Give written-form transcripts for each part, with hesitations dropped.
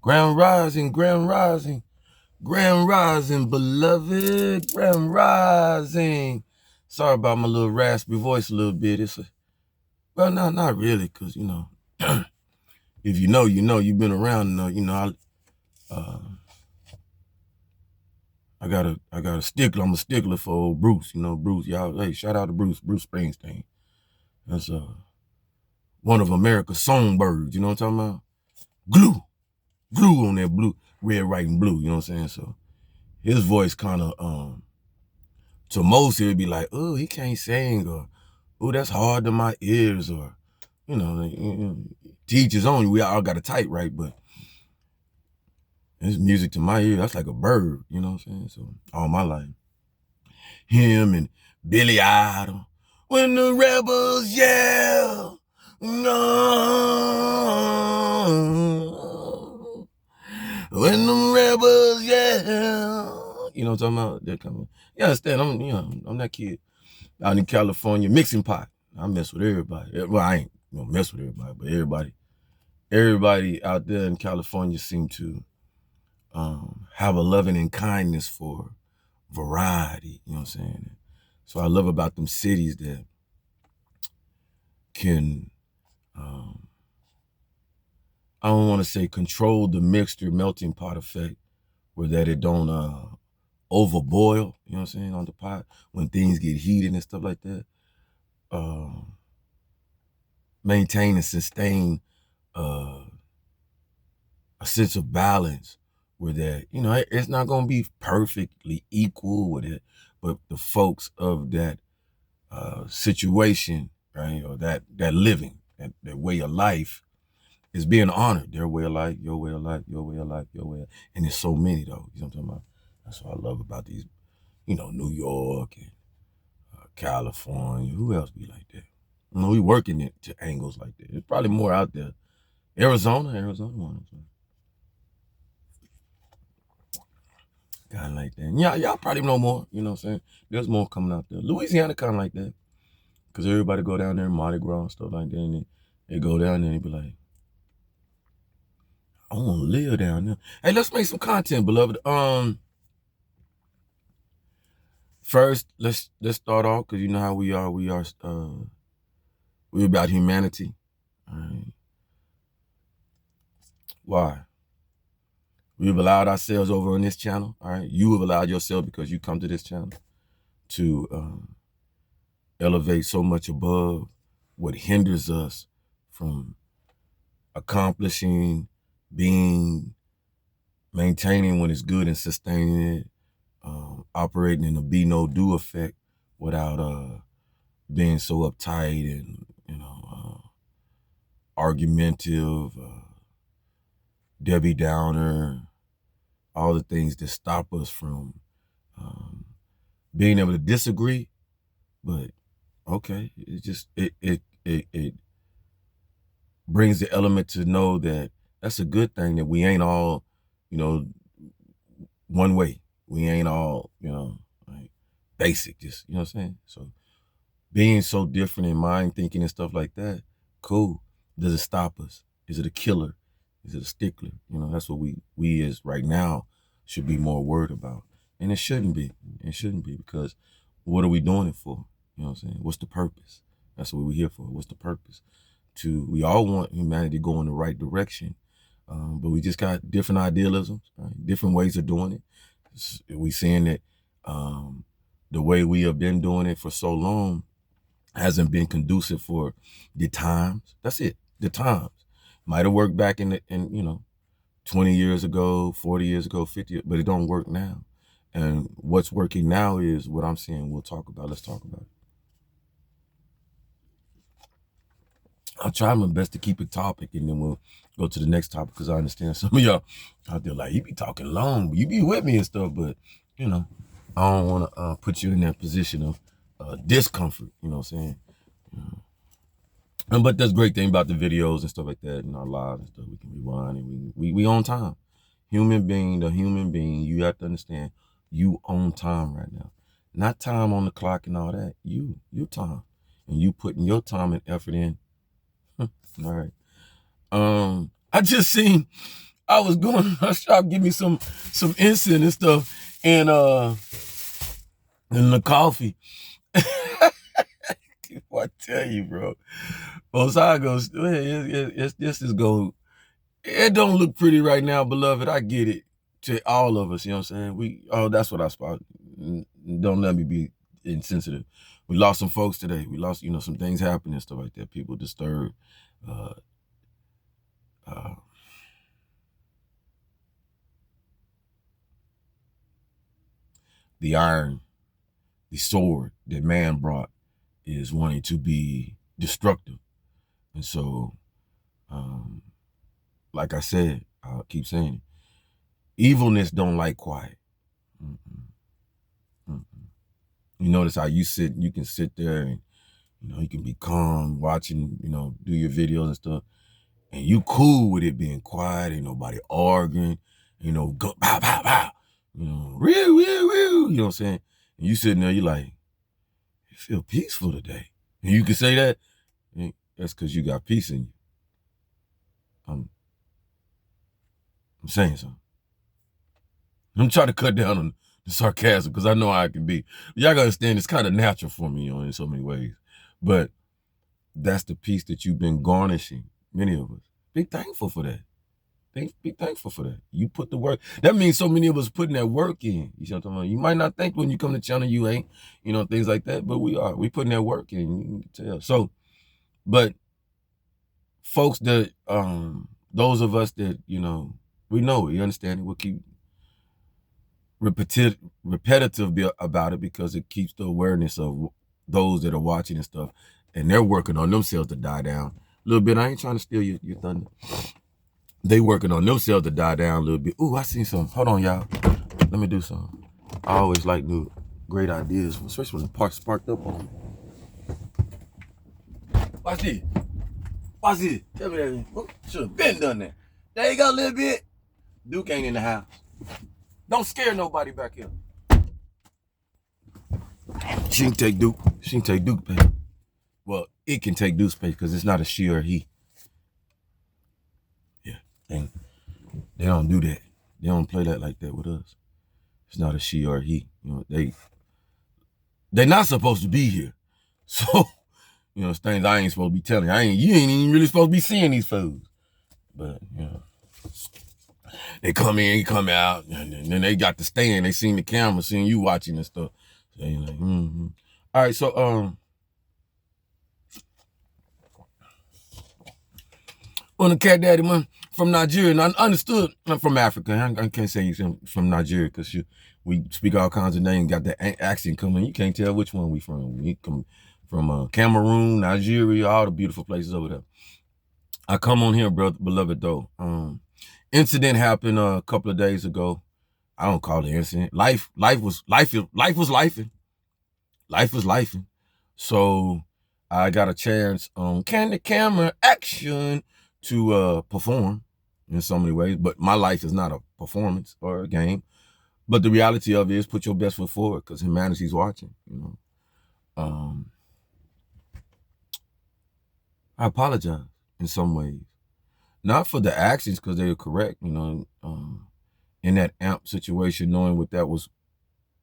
Grand rising, grand rising, grand rising, beloved, grand rising. Sorry about my little raspy voice a little bit. Well, not really, cause if you know, you've been around, I got a stickler. I'm a stickler for old Bruce. Bruce. Y'all, hey, shout out to Bruce Springsteen. That's one of America's songbirds. You know what I'm talking about? Glue on that blue, red, white, and blue. You know what I'm saying? So his voice kind of to most it'd be like, oh, he can't sing, or oh, that's hard to my ears, or to each his own. We all got a type, right? But his music to my ear, that's like a bird. You know what I'm saying? So all my life, him and Billy Idol. When the rebels yell, no. When the rebels yell, you know what I'm talking about? They're coming. You understand? I'm that kid out in California mixing pot. I mess with everybody. Well, I ain't gonna mess with everybody, but everybody out there in California seem to have a loving and kindness for variety. You know what I'm saying? So I love about them cities that can, I don't want to say control the mixture melting pot effect, where that it don't overboil, you know what I'm saying, on the pot when things get heated and stuff like that. Maintain and sustain a sense of balance where that, it's not going to be perfectly equal with it, but the folks of that situation, right, or that living, that way of life is being honored. Their way of life, your way of life, your way of life, your way of, and there's so many though, you know what I'm talking about? That's what I love about these, New York and California. Who else be like that? We working it to angles like that. There's probably more out there. Arizona one. Kind of like that. Yeah, y'all probably know more, you know what I'm saying? There's more coming out there. Louisiana kind of like that. Because everybody go down there in Mardi Gras and stuff like that. And they go down there and be like, I want to live down there. Hey, let's make some content, beloved. First, let's start off, because you know how we are. We're about humanity. All right. Why? We've allowed ourselves over on this channel. All right. You have allowed yourself, because you come to this channel, to elevate so much above what hinders us from accomplishing, being, maintaining when it's good and sustaining it, operating in a be no do effect without being so uptight and argumentative, Debbie Downer, all the things that stop us from being able to disagree. But okay, it brings the element to know that that's a good thing, that we ain't all, one way. We ain't all, like basic, just, you know what I'm saying? So being so different in mind, thinking and stuff like that, cool. Does it stop us? Is it a killer? Is it a stickler? That's what we as right now should be more worried about. And it shouldn't be. It shouldn't be, because what are we doing it for? You know what I'm saying? What's the purpose? That's what we're here for. What's the purpose? We all want humanity to go in the right direction, but we just got different idealisms, right? Different ways of doing it. We seeing that the way we have been doing it for so long hasn't been conducive for the times. That's it. The times might have worked back in 20 years ago, 40 years ago, 50, but it don't work now. And what's working now is what I'm saying. Let's talk about it. I'll try my best to keep a topic, and then we'll go to the next topic, because I understand some of y'all out there like, you be talking long, but you be with me and stuff, but I don't want to put you in that position of discomfort, you know what I'm saying? But that's a great thing about the videos and stuff like that, and our lives and stuff. We can rewind, and we on time. The human being, you have to understand, you own time right now. Not time on the clock and all that. You time. And you putting your time and effort in. All right. I just seen I was going to my shop, give me some incense and stuff, and the coffee. I tell you, bro. Osai goes, this is going. It don't look pretty right now, beloved. I get it. To all of us, you know what I'm saying? That's what I spot. Don't let me be insensitive. We lost some folks today. We lost, some things happening and stuff like that. People disturbed. The iron, the sword that man brought is wanting to be destructive. And so, like I said, I'll keep saying it. Evilness don't like quiet. You notice how you can sit there and, you can be calm watching, do your videos and stuff. And you cool with it being quiet, ain't nobody arguing, go pow, pow, pow, real, you know what I'm saying? And you sitting there, you like, you feel peaceful today. And you can say that, that's because you got peace in you. I'm saying something. I'm trying to cut down on the sarcasm because I know how I can be. Y'all gotta understand it's kind of natural for me, in so many ways. But that's the peace that you've been garnishing, many of us. Be thankful for that. Be thankful for that. You put the work. That means so many of us putting that work in. You know what I'm talking about? You might not think when you come to channel you ain't, things like that, but we are. We putting that work in. You can tell. So, but folks that, those of us that, we know it, you understand it, we'll keep repetitive about it because it keeps the awareness of those that are watching and stuff, and they're working on themselves to die down a little bit. I ain't trying to steal your thunder. They working on themselves to die down a little bit. Ooh, I seen some. Hold on, y'all. Let me do something. I always like new, great ideas, especially when the park sparked up on me. Watch this. Watch this. Tell me that. Should have been done that. There you go a little bit. Duke ain't in the house. Don't scare nobody back here. She can take Duke. She can take Duke space. Well, it can take Duke space because it's not a she or he. Yeah. And they don't do that. They don't play that like that with us. It's not a she or he. They're not supposed to be here. So, it's things I ain't supposed to be telling. You ain't even really supposed to be seeing these fools. But, they come in, come out, and then they got to stand. They seen the camera, seeing you watching and stuff. So they like, All right, so on the Cat Daddy man from Nigeria, and I understood I'm from Africa. I can't say you from Nigeria because we speak all kinds of names, got that accent coming. You can't tell which one we from. We come from Cameroon, Nigeria, all the beautiful places over there. I come on here, brother, beloved though. Incident happened a couple of days ago. I don't call it incident. Life was lifing. So I got a chance on Candid Camera Action to perform in so many ways. But my life is not a performance or a game. But the reality of it is put your best foot forward because humanity's watching, I apologize in some ways. Not for the actions because they were correct, in that amp situation, knowing what that was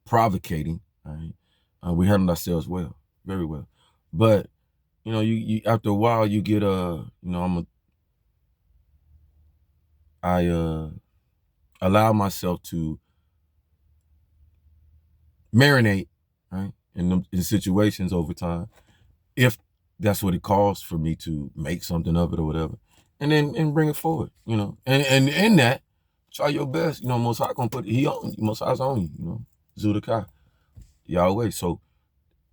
provocating, right? We handled ourselves well, very well. But, you after a while, you get, I allow myself to marinate, right, in situations over time, if that's what it calls for me to make something of it or whatever, and bring it forward, and in that, try your best, Most High gonna put he on you, Most High's on you, Zudakai, Yahweh. So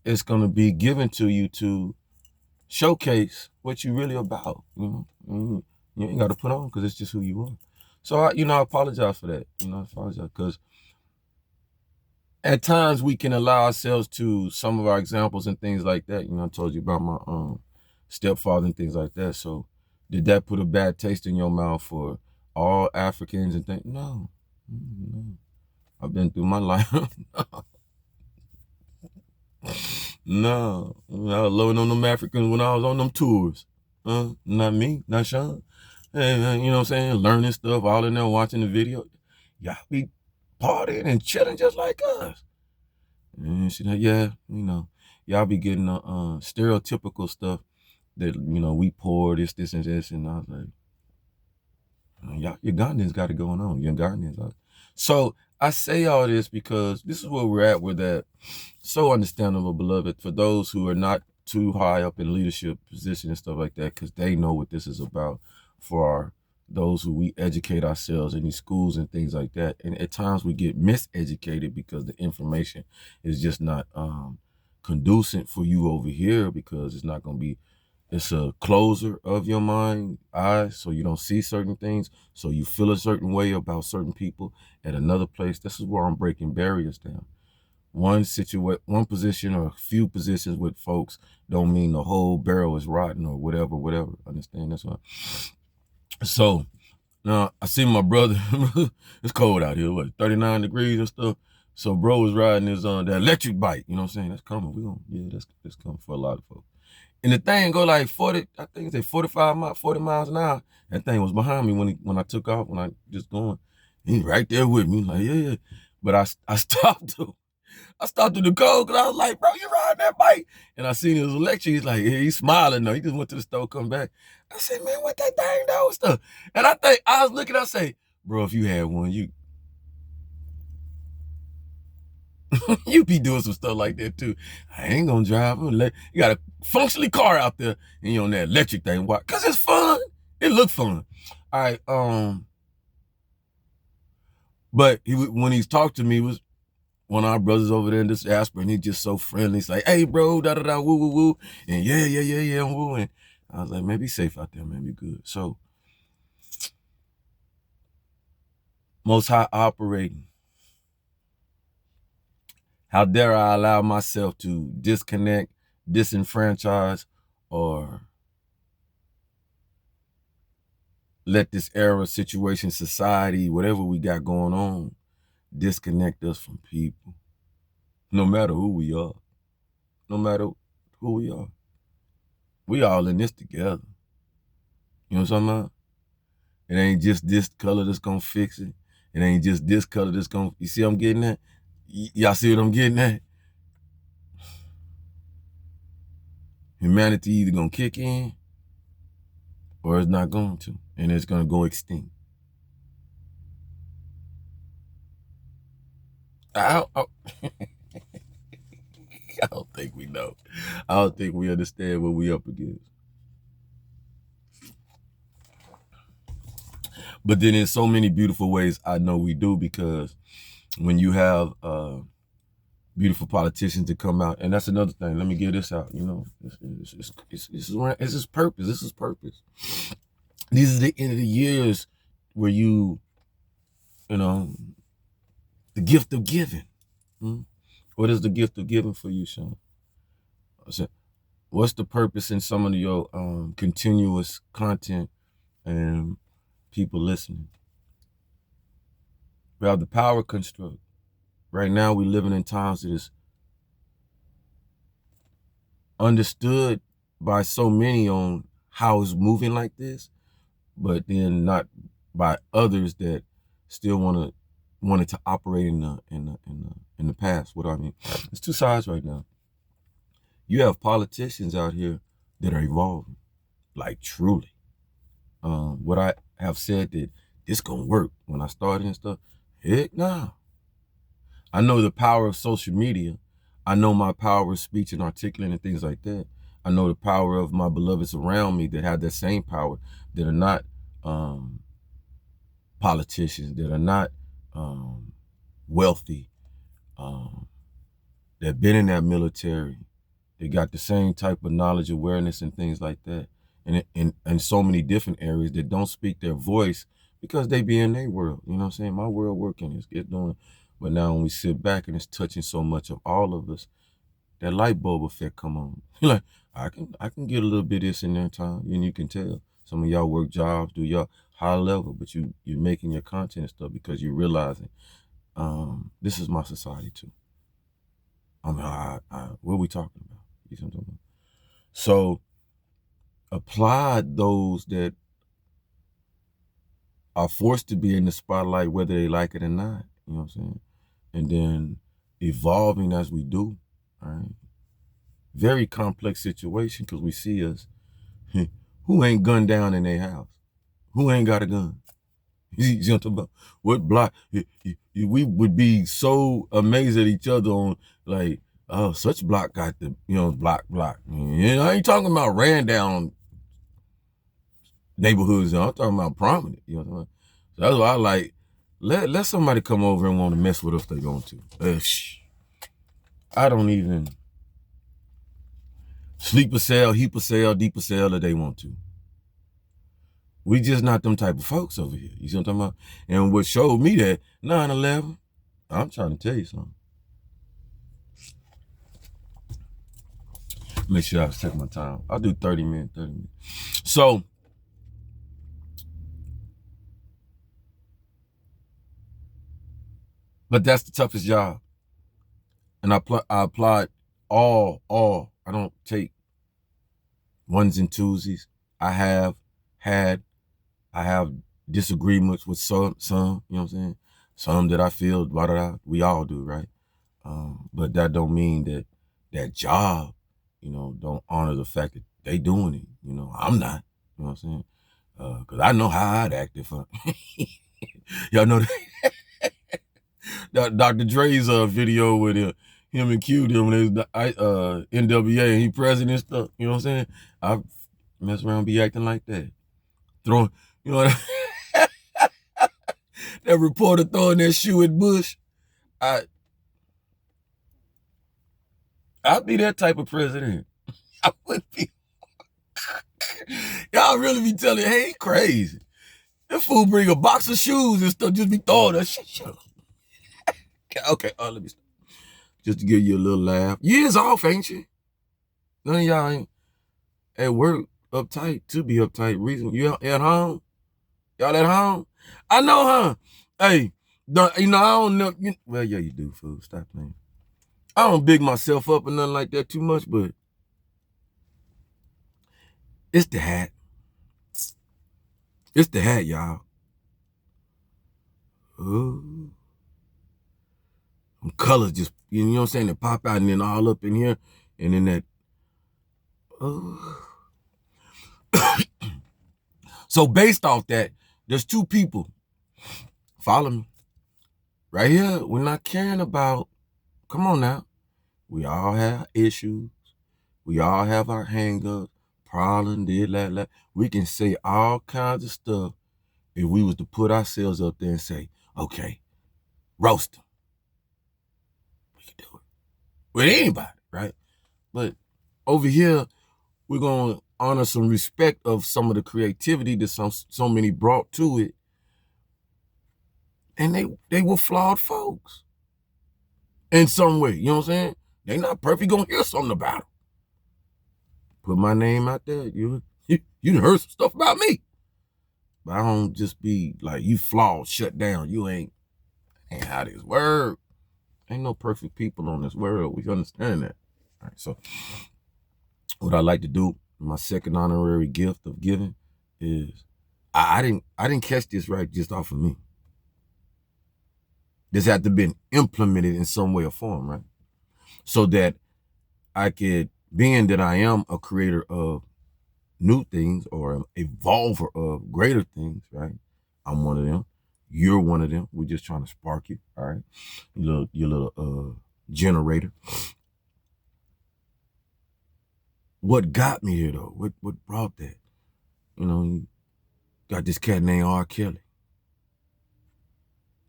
it's gonna be given to you to showcase what you really about, You ain't got to put on because it's just who you are. So I apologize for that, I apologize because at times we can allow ourselves to some of our examples and things like that. I told you about my stepfather and things like that. So did that put a bad taste in your mouth for all Africans and things? No. I've been through my life. No. I was loving on them Africans when I was on them tours. Not me, not Sean. and you know what I'm saying, learning stuff, all in there watching the video. Y'all be partying and chilling just like us. And she like, yeah, you know, y'all be getting stereotypical stuff that, you know, we poor, this, and this. And I was like, y'all, your Ghanaians got it going on. Your Ghanaians. So I say all this because this is where we're at with that. So understandable, beloved, for those who are not too high up in leadership position and stuff like that, because they know what this is about. For those who we educate ourselves in these schools and things like that. And at times we get miseducated because the information is just not conducive for you over here, because it's not going to be, it's a closer of your mind, eyes, so you don't see certain things, so you feel a certain way about certain people at another place. This is where I'm breaking barriers down. One position or a few positions with folks don't mean the whole barrel is rotten or whatever. Understand? That's why. So now I see my brother. It's cold out here, what, 39 degrees and stuff. So bro was riding his that electric bike. You know what I'm saying? That's coming. That's coming for a lot of folks. And the thing go like 40, I think it's 40 miles an hour. That thing was behind me when I took off, when I just going. He right there with me, like, yeah. But I stopped him. I stopped in the cold because I was like, bro, you riding that bike? And I seen his electric. He's like, yeah, he's smiling though. He just went to the store, come back. I said, man, what that thing though? Stuff. And I think I was looking, I say, bro, if you had one, you you be doing some stuff like that too. I ain't gonna drive. You got a functionally car out there and you on that electric thing. Why? Cause it's fun. It looked fun. All right. But when he's talked to me, was one of our brothers over there in this Asper, and he's just so friendly. He's like, hey, bro, da-da-da, woo, and yeah, woo. And I was like, man, be safe out there, man, be good. So, Most High operating. How dare I allow myself to disconnect, disenfranchise, or let this era, situation, society, whatever we got going on, disconnect us from people. No matter who we are. No matter who we are. We all in this together. You know what I'm talking about? It ain't just this color that's gonna fix it. It ain't just this color that's gonna, you see what I'm getting at? Y'all see what I'm getting at? Humanity either gonna kick in or it's not going to. And it's gonna go extinct. I don't think we know. I don't think we understand what we up against. But then in so many beautiful ways, I know we do, because when you have beautiful politicians to come out, and that's another thing. Let me get this out. You know, this is purpose. This is purpose. These are the end of the years where you know, the gift of giving. What is the gift of giving for you, Sean? What's the purpose in some of your continuous content and people listening? We have the power construct. Right now, we're living in times that is understood by so many on how it's moving like this, but then not by others that still wanted to operate in the past. What do I mean? It's two sides right now. You have politicians out here that are evolving, like truly. What I have said that this gonna work when I started and stuff, heck nah. I know the power of social media. I know my power of speech and articulating and things like that. I know the power of my beloveds around me that have that same power, that are not politicians, that are not wealthy, that been in that military. They got the same type of knowledge, awareness, and things like that. And in so many different areas that don't speak their voice because they be in their world. You know what I'm saying? My world working is get doing. But now when we sit back and it's touching so much of all of us, that light bulb effect come on. You're like, I can get a little bit of this in there time, and you can tell. Some of y'all work jobs, do y'all high level, but you're making your content and stuff because you're realizing this is my society too. I mean, what are we talking about? You know what I'm talking about? So apply those that are forced to be in the spotlight whether they like it or not. You know what I'm saying? And then evolving as we do, right? Very complex situation because we see us, who ain't gunned down in their house? Who ain't got a gun? You know what I'm talking about? What block? We would be so amazed at each other on like, oh, such block got the, block. You know, I ain't talking about ran down neighborhoods. I'm talking about prominent. You know what I'm saying? So that's why I like, let somebody come over and want to mess with us if they want to. I don't even sleep a cell, heap a cell, deep a cell if they want to. We just not them type of folks over here. You see what I'm talking about? And what showed me that 9/11, I'm trying to tell you something. Make sure I take my time. I'll do 30 minutes. So, but that's the toughest job. And I applied all. I don't take ones and twosies. I have disagreements with some, you know what I'm saying? Some that I feel, we all do, right? But that don't mean that job, don't honor the fact that they doing it. I'm not, you know what I'm saying? Cause I know how I'd act if y'all know that Dr. Dre's video with him and Q them when it was NWA and he president stuff, you know what I'm saying? I mess around, be acting like that. Throwing, you know what that reporter throwing that shoe at Bush. I'd be that type of president. I would be. Y'all really be telling, hey, he crazy. That fool bring a box of shoes and stuff, just be throwing that shit. Okay, let me stop. Just to give you a little laugh. Years off, ain't you? None of y'all ain't at work uptight to be uptight. Reason you at home? Y'all at home? I know, huh? Hey, I don't know. Well, yeah, you do, fool. Stop playing. I don't big myself up or nothing like that too much, but it's the hat. It's the hat, y'all. Ooh. Colors just, you know what I'm saying, that pop out and then all up in here. And then that, So based off that, there's two people. Follow me. Right here, we're not caring about, come on now. We all have issues. We all have our hang-ups, problem, that. We can say all kinds of stuff if we was to put ourselves up there and say, okay, roast them. We can do it. With anybody, right? But over here, we're going to honor some respect of some of the creativity that so many brought to it. And they were flawed folks. In some way, you know what I'm saying? They not perfect, gonna hear something about them. Put my name out there, you heard some stuff about me. But I don't just be like, you flawed, shut down. You ain't how this work. Ain't no perfect people on this world. We understand that. All right, so what I like to do, my second honorary gift of giving is I didn't catch this right just off of me. This had to be implemented in some way or form, right? So that I could, being that I am a creator of new things or an evolver of greater things, right? I'm one of them. You're one of them. We're just trying to spark you, all right? Your little generator. What got me here though? What brought that? You got this cat named R. Kelly.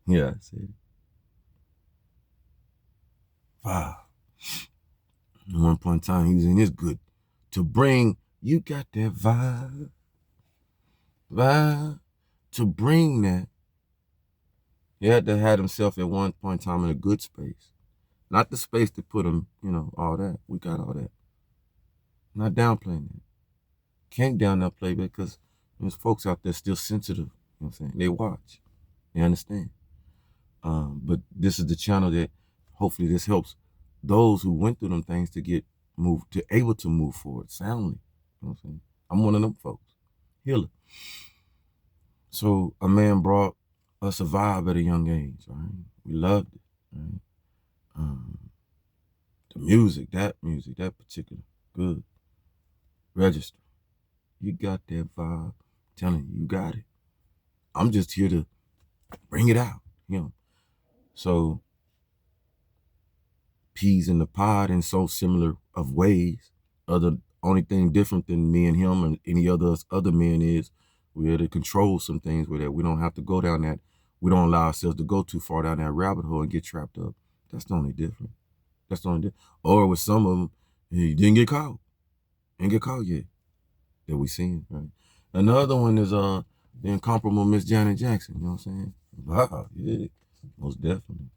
Yeah, I said it. Wow. At one point in time, he was in his good to bring, you got that vibe, to bring that. He had to have himself at one point in time in a good space. Not the space to put him, all that. We got all that. I'm not downplaying it. Can't downplay it because there's folks out there still sensitive. You know what I'm saying? They watch. They understand. But this is the channel that hopefully this helps those who went through them things to get able to move forward soundly. You know what I'm saying? I'm one of them folks. Healer. So a man brought us a vibe at a young age, right? We loved it, right? Um, the music, that particular, good. Register. You got that vibe. I'm telling you, you got it. I'm just here to bring it out, you know. So peas in the pod in so similar of ways. Other only thing different than me and him and any other men is we're to control some things with that. We don't have to go down that. We don't allow ourselves to go too far down that rabbit hole and get trapped up. That's the only difference. That's the only difference. Or with some of them, he didn't get caught. Ain't get caught yet. That we seen, right? Another one is the incomparable Miss Janet Jackson. You know what I'm saying? Wow, yeah, most definitely.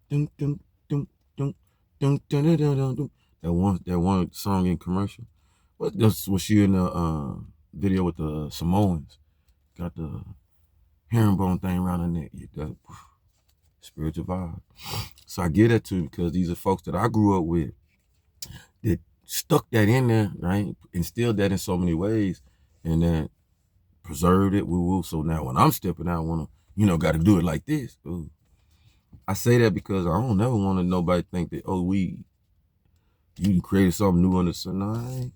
Dun, dun, dun, dun, dun, dun, dun, dun, dun, dun. That one song in commercial. Was she in the video with the Samoans? Got the herringbone thing around her neck. Yeah, that spiritual vibe. So I get that too because these are folks that I grew up with that stuck that in there, right? Instilled that in so many ways, and then preserved it. Woo woo. So now when I'm stepping out, I wanna, got to do it like this. Ooh. I say that because I don't never want to nobody think that you created something new on the sun. No, I ain't.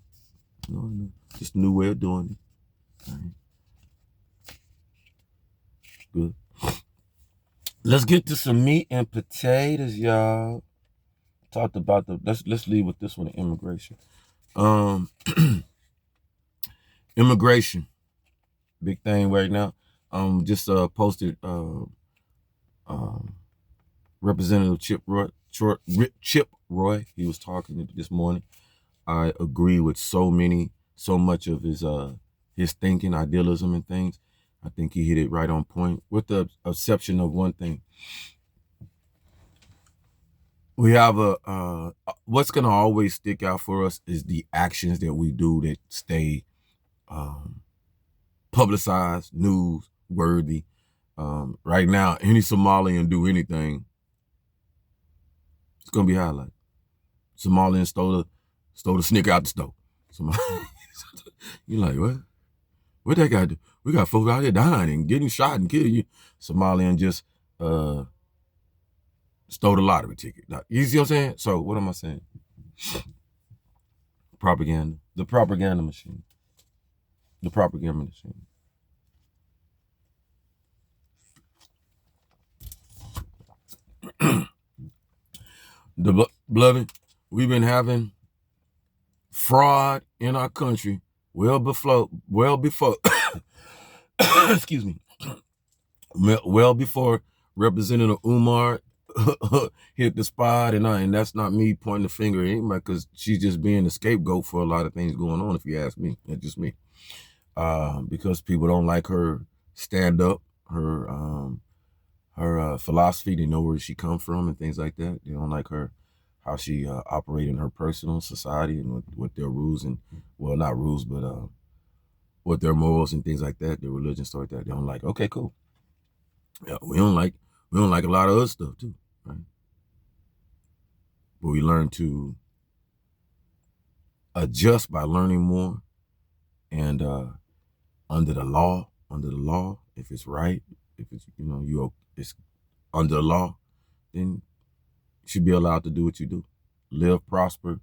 No, just a new way of doing it. All right. Good. Let's get to some meat and potatoes, y'all. Talked about let's leave with this one, immigration. Um Immigration. Big thing right now. Just posted Representative Chip Roy. He was talking this morning. I agree with so much of his thinking, idealism, and things. I think he hit it right on point, with the exception of one thing. We have what's gonna always stick out for us is the actions that we do that stay publicized, news worthy. Right now, any Somalian do anything, it's gonna be highlighted. Somalian stole the snicker out the store. You're like, what? What that guy do? We got folks out here dying and getting shot and killing you. Somalian just stole the lottery ticket. Now, you see what I'm saying? So what am I saying? Propaganda. The propaganda machine. The propaganda machine. Beloved, we've been having fraud in our country well before excuse me, well before Representative Umar hit the spot, and that's not me pointing the finger at anybody, because she's just being the scapegoat for a lot of things going on, if you ask me. That's just me. Because people don't like her stand up, her philosophy. They know where she comes from and things like that. They don't like her, how she operate in her personal society and with their rules, and, well, not rules, but with their morals and things like that, their religion, stuff like that. They don't like. Okay, cool. Yeah, we don't like a lot of other stuff too, right? But we learn to adjust by learning more, and under the law, if it's right, if it's it's under the law, then you should be allowed to do what you do, live, prosper,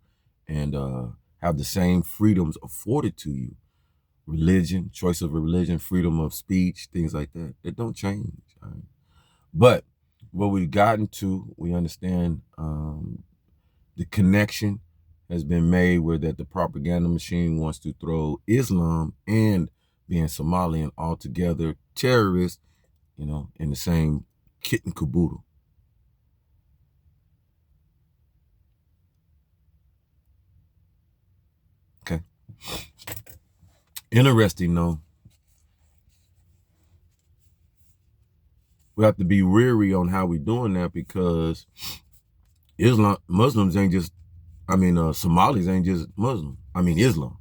and have the same freedoms afforded to you. Religion, choice of a religion, freedom of speech, things like that. It don't change. Right? But what we've gotten to, we understand the connection has been made where that the propaganda machine wants to throw Islam and being Somalian all together, terrorists, in the same kit and caboodle. Okay. Interesting, though. We have to be wary on how we're doing that, because Muslims ain't just, Somalis ain't just Muslim. Islam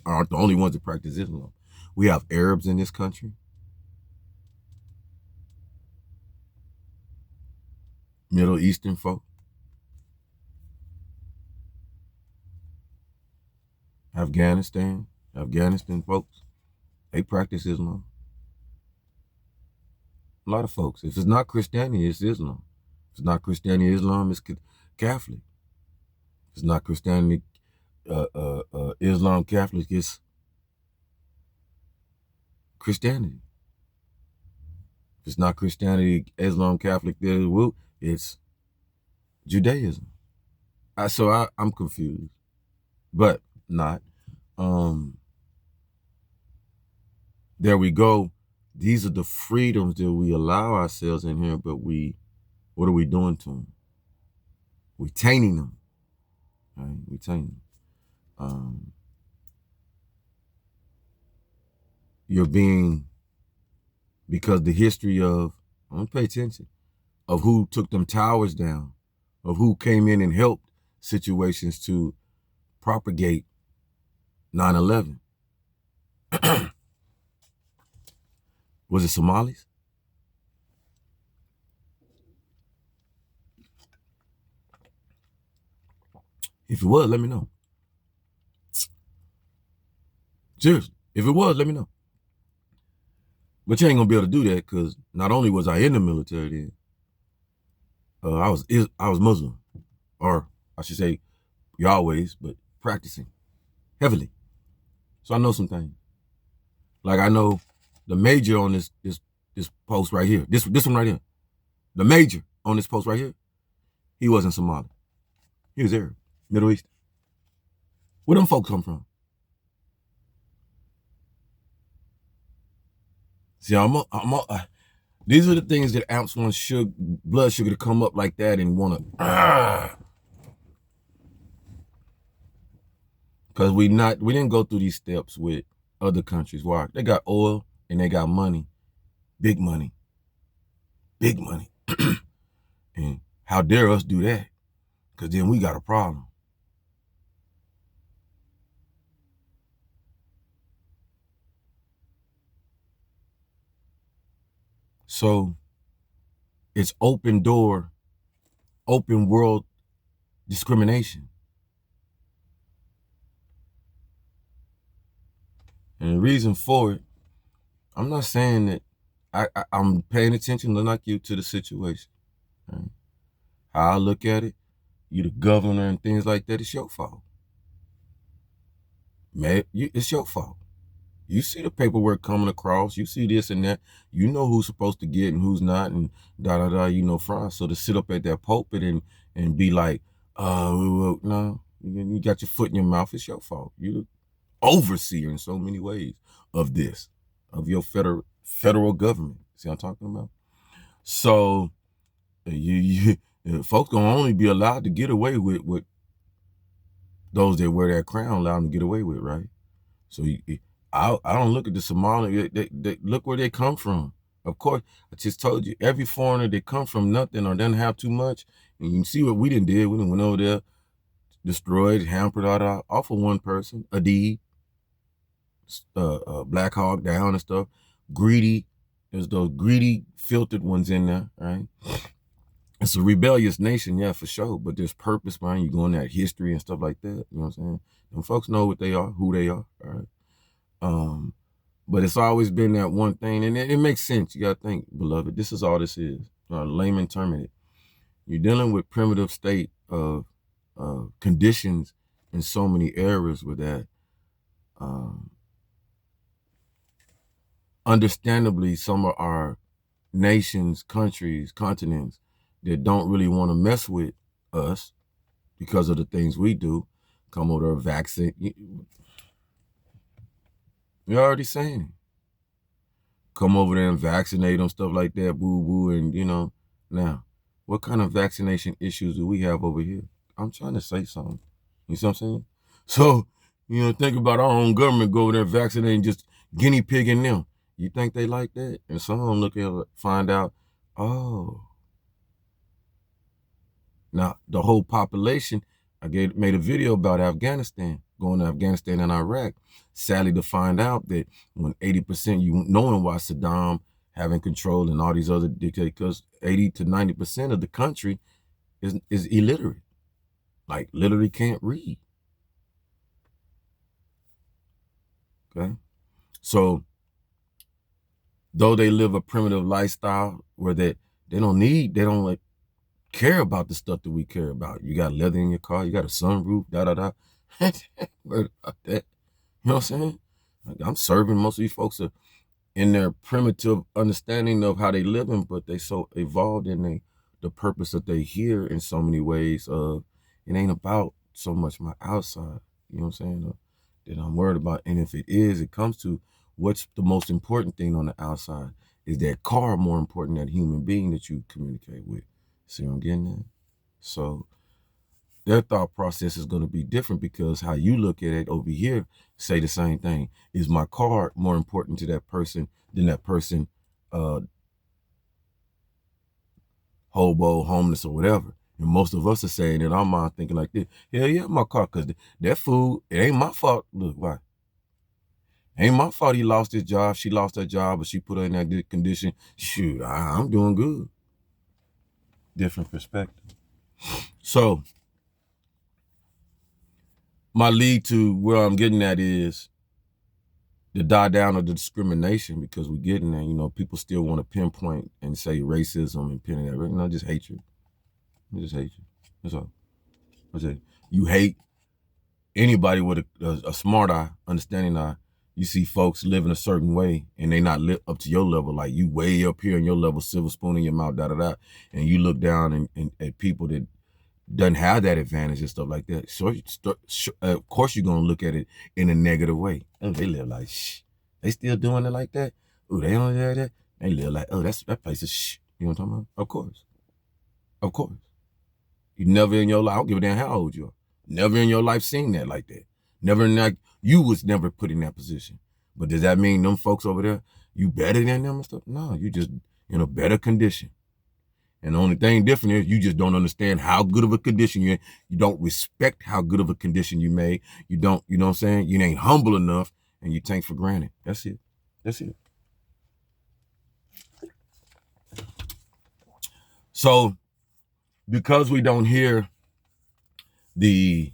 aren't the only ones that practice Islam. We have Arabs in this country, Middle Eastern folk, Afghanistan folks. They practice Islam. A lot of folks. If it's not Christianity, it's Islam. If it's not Christianity, Islam is Catholic. If it's not Christianity, Islam, Catholic, it's Christianity. If it's not Christianity, Islam, Catholic, it's Judaism. I'm confused, but not. There we go. These are the freedoms that we allow ourselves in here, but what are we doing to them? We're tainting them. Right? We're tainting them. You're being, because the history of, I want to pay attention, of who took them towers down, of who came in and helped situations to propagate 9/11. Was it Somalis? If it was, let me know. Seriously, if it was, let me know. But you ain't gonna be able to do that because not only was I in the military then, I was Muslim, or I should say Yahweh's, but practicing heavily. So I know some things. Like I know the major on this post right here, this one right here, the major on this post right here, he wasn't Somali. He was Arab, Middle East. Where them folks come from? See, these are the things that amps want blood sugar to come up like that and want to, because we didn't go through these steps with other countries. Why? They got oil and they got money, big money, and how dare us do that? Because then we got a problem. So it's open door, open world discrimination. And the reason for it, I'm not saying that I'm paying attention like you to the situation. Right? How I look at it, you the governor and things like that, it's your fault. Man, it's your fault. You see the paperwork coming across, you see this and that, you know who's supposed to get and who's not, and you know, fries. So to sit up at that pulpit and be like, no, you got your foot in your mouth, it's your fault. You the overseer in so many ways of this, of your federal government. See what I'm talking about? So folks gonna only be allowed to get away with those that wear that crown, allow them to get away with, right? So I don't look at the Somali, they look where they come from. Of course, I just told you, every foreigner that come from nothing or doesn't have too much, and you can see what we done did. We done went over there, destroyed, hampered off of one person, Adib, Black Hawk Down and stuff. Greedy, there's those greedy, filtered ones in there, right? It's a rebellious nation, yeah, for sure, but there's purpose behind you going that history and stuff like that, you know what I'm saying? And folks know what they are, who they are, all right? But it's always been that one thing, and it makes sense. You gotta think, beloved, this is all this is. Layman term it. You're dealing with primitive state of conditions in so many areas with that. Understandably, some of our nations, countries, continents that don't really want to mess with us because of the things we do, come over to vaccine. You're already saying, come over there and vaccinate them, stuff like that, boo-boo, and, you know. Now, what kind of vaccination issues do we have over here? I'm trying to say something. You see what I'm saying? So, you know, think about our own government go over there vaccinating, just guinea pigging them. You think they like that? And some of them look at it, find out, oh. Now, the whole population, made a video about Afghanistan, going to Afghanistan and Iraq. Sadly to find out that when 80%, you knowing why Saddam having control and all these other dictators, because 80 to 90% of the country is illiterate. Like literally can't read. Okay? So though they live a primitive lifestyle where they don't like care about the stuff that we care about. You got leather in your car, you got a sunroof, da da da. Worried about that. You know what I'm saying? Like, I'm serving most of these folks are in their primitive understanding of how they living, but they so evolved in the purpose that they hear in so many ways of it ain't about so much my outside, you know what I'm saying? That I'm worried about. And if it comes to what's the most important thing on the outside, is that car more important than that human being that you communicate with? See what I'm getting at? So their thought process is going to be different because how you look at it over here say the same thing. Is my car more important to that person than that person hobo, homeless, or whatever? And most of us are saying in our mind thinking like this, hell yeah, my car, because that food, it ain't my fault. Look, why? Ain't my fault he lost his job, she lost her job, but she put her in that good condition. Shoot, I'm doing good. Different perspective. So my lead to where I'm getting at is the die down of the discrimination, because we're getting there. You know, people still want to pinpoint and say racism and pin it at, no, just hatred. Just hatred. That's all. That's it. You hate anybody with a smart eye, understanding eye. You see folks living a certain way and they not live up to your level, like you way up here in your level, silver spoon in your mouth, da da da, and you look down and at people that doesn't have that advantage and stuff like that. So of course you're gonna look at it in a negative way. Oh, they live like shh. They still doing it like that. Oh, they don't do that. They live like, oh, that place is shh. You know what I'm talking about? Of course. Of course. You never in your life, I don't give a damn how old you are. Never in your life seen that like that. Never in that, you was never put in that position. But does that mean them folks over there, you better than them and stuff? No, you just in a better condition. And the only thing different is you just don't understand how good of a condition you're in. You don't respect how good of a condition you made. You don't, you know what I'm saying? You ain't humble enough and you take for granted. That's it. That's it. So because we don't hear the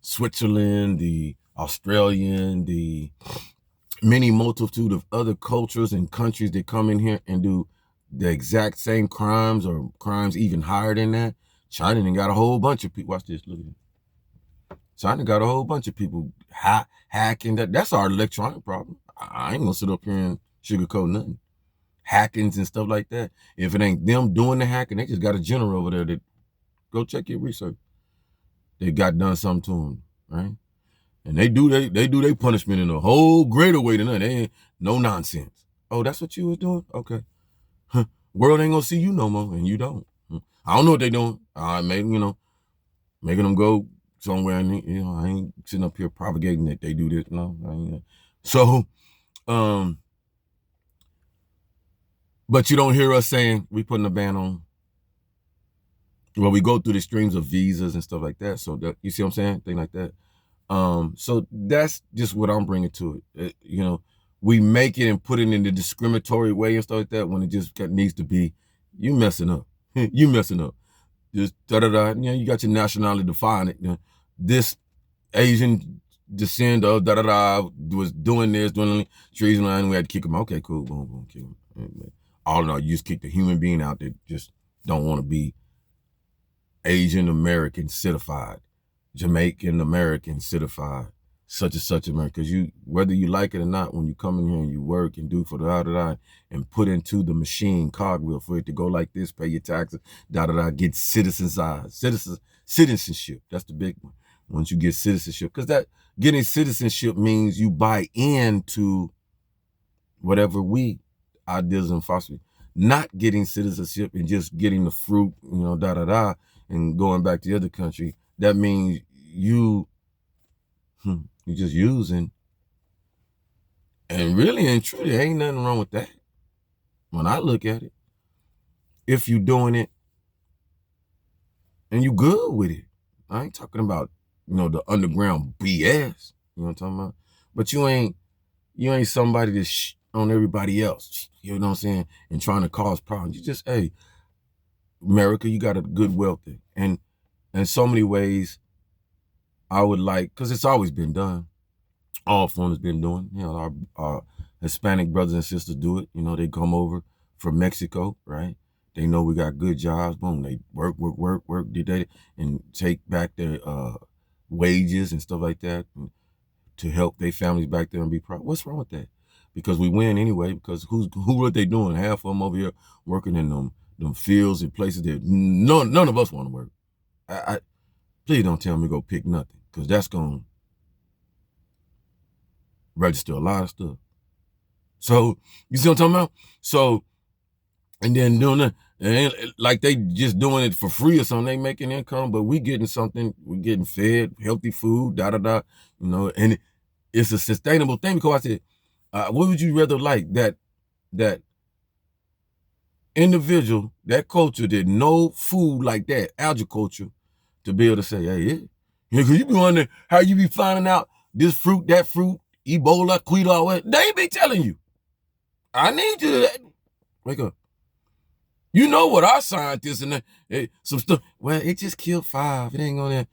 Switzerland, the Australian, the many multitude of other cultures and countries that come in here and do the exact same crimes or crimes even higher than that. China done got a whole bunch of people. Watch this. Look at it. China got a whole bunch of people hacking. That's our electronic problem. I ain't gonna sit up here and sugarcoat nothing. Hackings and stuff like that. If it ain't them doing the hacking, they just got a general over there that go check your research. They got done something to them, right? And they do their punishment in a whole greater way than that. They ain't no nonsense. Oh, that's what you was doing? Okay. World ain't gonna see you no more, and you don't. I don't know what they doing. Maybe, making them go somewhere, and I ain't sitting up here propagating that they do this. No, I ain't. So, but you don't hear us saying we putting a ban on. Well, we go through the streams of visas and stuff like that. So that, you see what I'm saying? Thing like that. So that's just what I'm bringing to it. We make it and put it in the discriminatory way and stuff like that when it just needs to be, you messing up. You messing up. Just da-da-da, you got your nationality define it. This Asian descent of da-da-da was doing this, doing treason, and we had to kick him out. Okay, cool, boom, boom, kick him. All in all, you just kick the human being out that just don't want to be Asian American certified, Jamaican American certified, such and such American. Because whether you like it or not, when you come in here and you work and do for the da-da-da and put into the machine cogwheel for it to go like this, pay your taxes, da-da-da, get citizenship. That's the big one. Once you get citizenship, because that getting citizenship means you buy into whatever ideas and philosophy. Not getting citizenship and just getting the fruit, da-da-da, and going back to the other country, that means you're just using. And really and truly, ain't nothing wrong with that. When I look at it, if you doing it and you good with it, I ain't talking about, the underground BS, you know what I'm talking about? But you ain't somebody that's on everybody else, you know what I'm saying, and trying to cause problems. You just, hey, America, you got a good wealthy. And in so many ways, I would like, because it's always been done. All forms been doing, our Hispanic brothers and sisters do it. You know, they come over from Mexico, right? They know we got good jobs. Boom, they work, did they, and take back their wages and stuff like that to help their families back there and be proud. What's wrong with that? Because we win anyway. Because who are they doing? Half of them over here working in them fields and places that none of us want to work. I please don't tell me to go pick nothing, because that's gonna register a lot of stuff. So you see what I'm talking about? So, and then doing that, like they just doing it for free or something. They making income, but we getting something. We getting fed healthy food, you know, and it's a sustainable thing. Because I said, what would you rather like, that individual, that culture that know food like that, agriculture, to be able to say, hey, yeah, because you be wondering how you be finding out this fruit, that fruit, Ebola, Quito, what they be telling you. I need you to wake up. You know what our scientists and some stuff. Well, it just killed 5. It ain't gonna.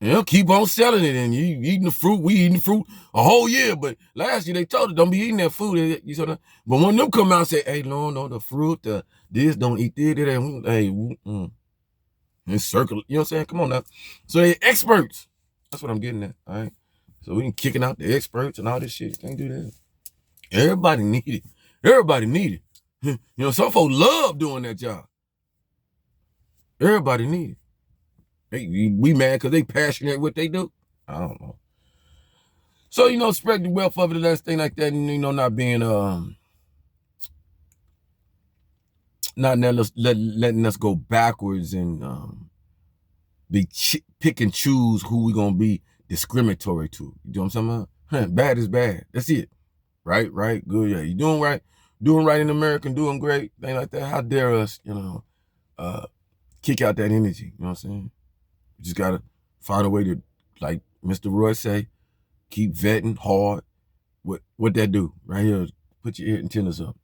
They'll keep on selling it, and you eating the fruit. We eating the fruit a whole year. But last year they told us don't be eating that food. You saw that? But when them come out and say, "Hey, no, the fruit, this don't eat this," hey, and circle. You know what I'm saying? Come on now. So they experts. That's what I'm getting at. All right. So we can kicking out the experts and all this shit. Can't do that. Everybody need it. Everybody need it. You know, some folks love doing that job. Everybody need it. We mad because they passionate at what they do? I don't know. So, you know, spread the wealth of it, and thing like that, and, you know, not being, not letting us go backwards and pick and choose who we going to be discriminatory to. You know what I'm talking about? Bad is bad. That's it. Right, good. Yeah, you doing right in America, doing great, thing like that. How dare us, you know, kick out that energy. You know what I'm saying? You just gotta find a way to, like Mr. Roy say, keep vetting hard. What that do right here? Put your antennas up.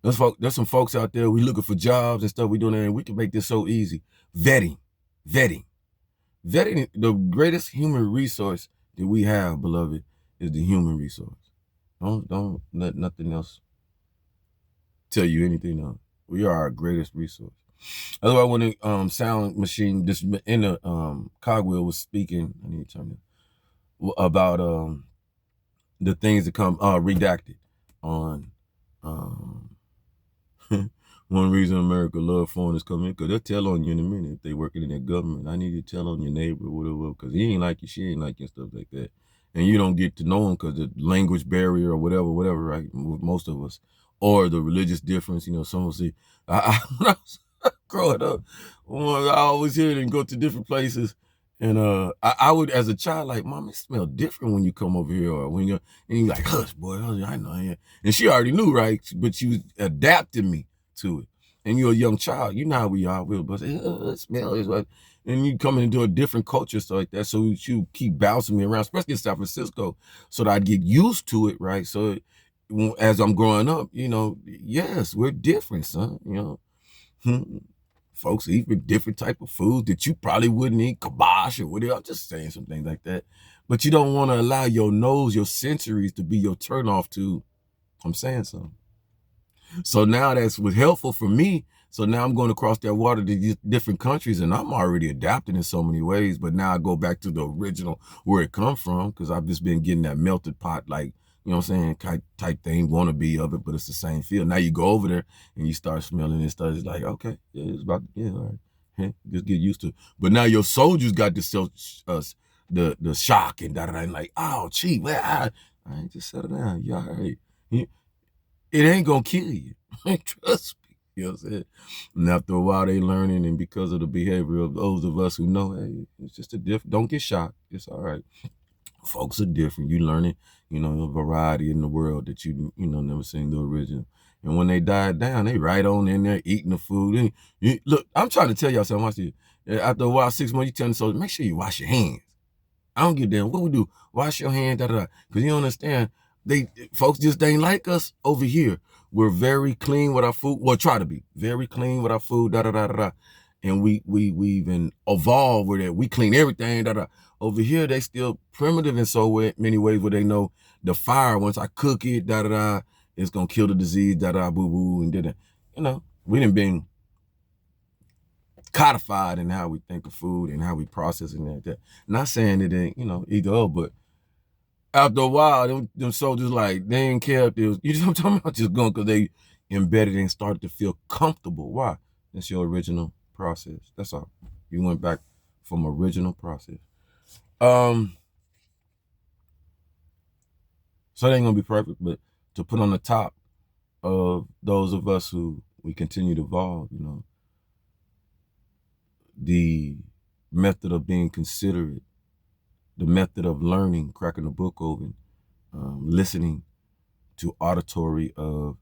There's some folks out there. We looking for jobs and stuff. We doing that, and we can make this so easy. Vetting. The greatest human resource that we have, beloved, is the human resource. Don't let nothing else tell you anything else. We are our greatest resource. That's why when the sound machine, this in the Cogwheel was speaking, I need to turn it, about the things that come redacted on one reason America love foreigners coming in, because they'll tell on you in a minute if they working in their government. I need to tell on your neighbor, whatever, because he ain't like you, she ain't like you, stuff like that. And you don't get to know them because the language barrier or whatever, right? Most of us, or the religious difference. You know, some will say, when I was growing up, I always hear it and go to different places. And I would, as a child, like, Mom, it smell different when you come over here, or when you're like, hush, boy, I know. Yeah. And she already knew, right? But she was adapting me to it. And you're a young child, you know how we are. We'll say, it smells like, and you come into a different culture, stuff like that. So you keep bouncing me around, especially in San Francisco, so that I'd get used to it, right? So as I'm growing up, you know, yes, we're different, son. You know, folks eat different type of food that you probably wouldn't eat, kibosh or whatever. I'm just saying some things like that. But you don't want to allow your nose, your sensories, to be your turnoff to, I'm saying something. So now that's what's helpful for me. So now I'm going across that water to these different countries, and I'm already adapting in so many ways. But now I go back to the original, where it come from, because I've just been getting that melted pot, like, you know what I'm saying, type thing, wannabe of it, but it's the same feel. Now you go over there and you start smelling and stuff. It's like, okay, yeah, it's about, yeah, all right. Just get used to it. But now your soldiers got the shock and and like, oh, gee, well, I ain't, just settle down. You all right. It ain't gonna kill you. Trust me. You know what I'm saying? And after a while, they learning, and because of the behavior of those of us who know, hey, it's just a different. Don't get shocked. It's all right. Folks are different. You learning, you know, a variety in the world that you never seen the original. And when they died down, they right on in there eating the food. And look, I'm trying to tell y'all something. Watch this. After a while, 6 months, you tell the soldiers, make sure you wash your hands. I don't give a damn what we do. Wash your hands, because you don't understand. Folks just ain't like us over here. We're very clean with our food. Well, try to be very clean with our food, And we even evolved where that we clean everything. Over here, they still primitive in so many ways where they know the fire, once I cook it, it's gonna kill the disease, boo boo, and you know, we done been codified in how we think of food and how we process it and like that. Not saying it ain't, you know, either or, but after a while, them soldiers, like, they didn't care if it was, you know what I'm talking about, just going because they embedded and started to feel comfortable. Why? That's your original process. That's all. You went back from original process. So it ain't gonna be perfect, but to put on the top of those of us who we continue to evolve, you know, the method of being considerate, the method of learning, cracking the book open, listening to auditory of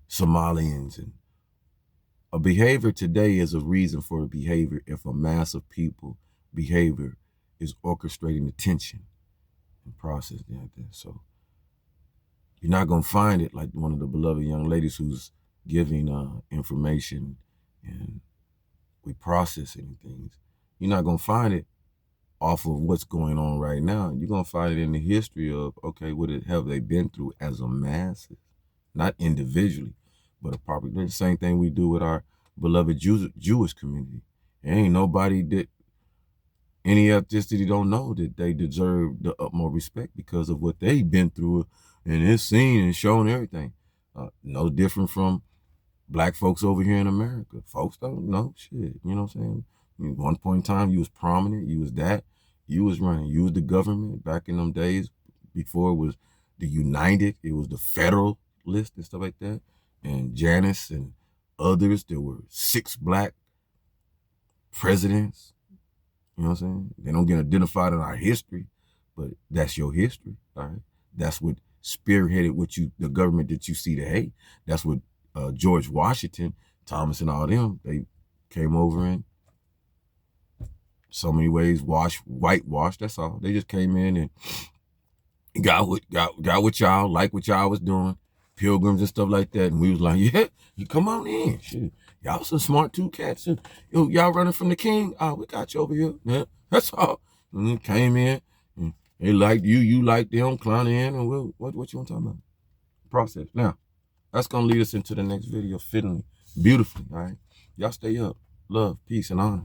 Somalians, and a behavior today is a reason for a behavior if a mass of people behavior is orchestrating attention and process like that. So you're not gonna find it like one of the beloved young ladies who's giving information and we processing things. You're not gonna find it off of what's going on right now. You're gonna find it in the history of, okay, what have they been through as a mass, not individually, but a proper. The same thing we do with our beloved Jewish community. There ain't nobody that any ethnicity don't know that they deserve the utmost respect because of what they've been through and it's seen and shown everything. No different from black folks over here in America. Folks don't know shit. You know what I'm saying? At one point in time, you was prominent. You was that. You was running. You was the government back in them days before it was the United. It was the Federal list and stuff like that. And Janice and others, there were 6 black presidents. You know what I'm saying? They don't get identified in our history, but that's your history, all right? That's what spearheaded the government that you see today. That's what George Washington, Thomas and all them, they came over in so many ways, whitewashed, that's all. They just came in and got with y'all, like what y'all was doing, pilgrims and stuff like that. And we was like, yeah, you come on in. Shit. Y'all some smart two cats. Yo, y'all running from the king? Oh, we got you over here. Yeah, that's all. And then came in, and they liked you, you liked them, clown in, and what you want to talk about? Process. Now, that's going to lead us into the next video fittingly, beautifully, all right? Y'all stay up. Love, peace, and honor.